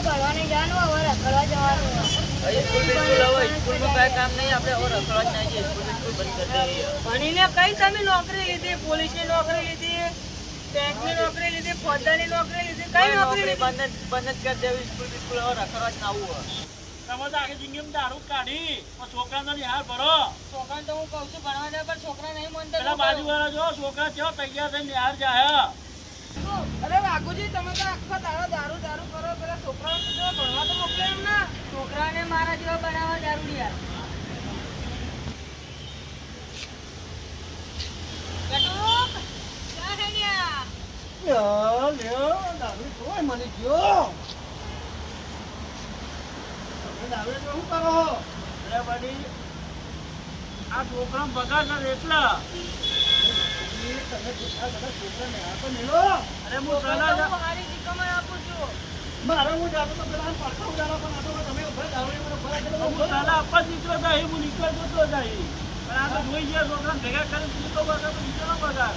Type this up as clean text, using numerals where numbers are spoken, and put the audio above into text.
ભણવા નહીં જવાનું, હવે રખડવા જવાનું. સ્કૂલમાં કઈ કામ નહીં, આપણે હવે રખડવા જ નહીં જઈએ. સ્કૂલ બંધ કરી દઈએ. ભણીને કઈ તમે નોકરી લીધી? પોલીસની નોકરી લીધી, બેંકની નોકરી લીધી, ફોજદારની નોકરી લીધી, કઈ નોકરી લીધી? બંધ જ કરી દેવી. સ્કૂલ હવે રખડવા જ ના આવું. તમે તો આખી જિંદગીમાં દારૂ કાઢી પણ છોકરાનો નિહાર ભરો. છોકરાને તો હું કહું છું ભણવા જાય, પણ છોકરા નહીં માનતા. પેલા બાજુવાળા જો છોકરા કેવા તૈયાર થઈને નિહાર જાય. અરે વાઘુજી, તમે તો આખો દાડો દારૂ દારૂ કરો, પેલા છોકરાઓને તો ભણવા તો મોકલે એમ ના. છોકરાને મારા જેવા બનાવવા દારૂ યાર. અરે બડી, આ છોકરા બગાડ ના એટલા. અરે હું મારી શીખમણ આપું છું. મારે હું જાતો તો પેલા પડખા ઉડાડો, પણ આ તો તમે ઉભા દારૂ મને ઉભા રાખેલો. હું સાલા આપવા જ નીકળો જાય, હું નીકળતો તો જાય. પણ આ તો જોઈ ગયા છોકરા ભેગા કરીને નીકળો બગાડ, નીકળો બગાડ.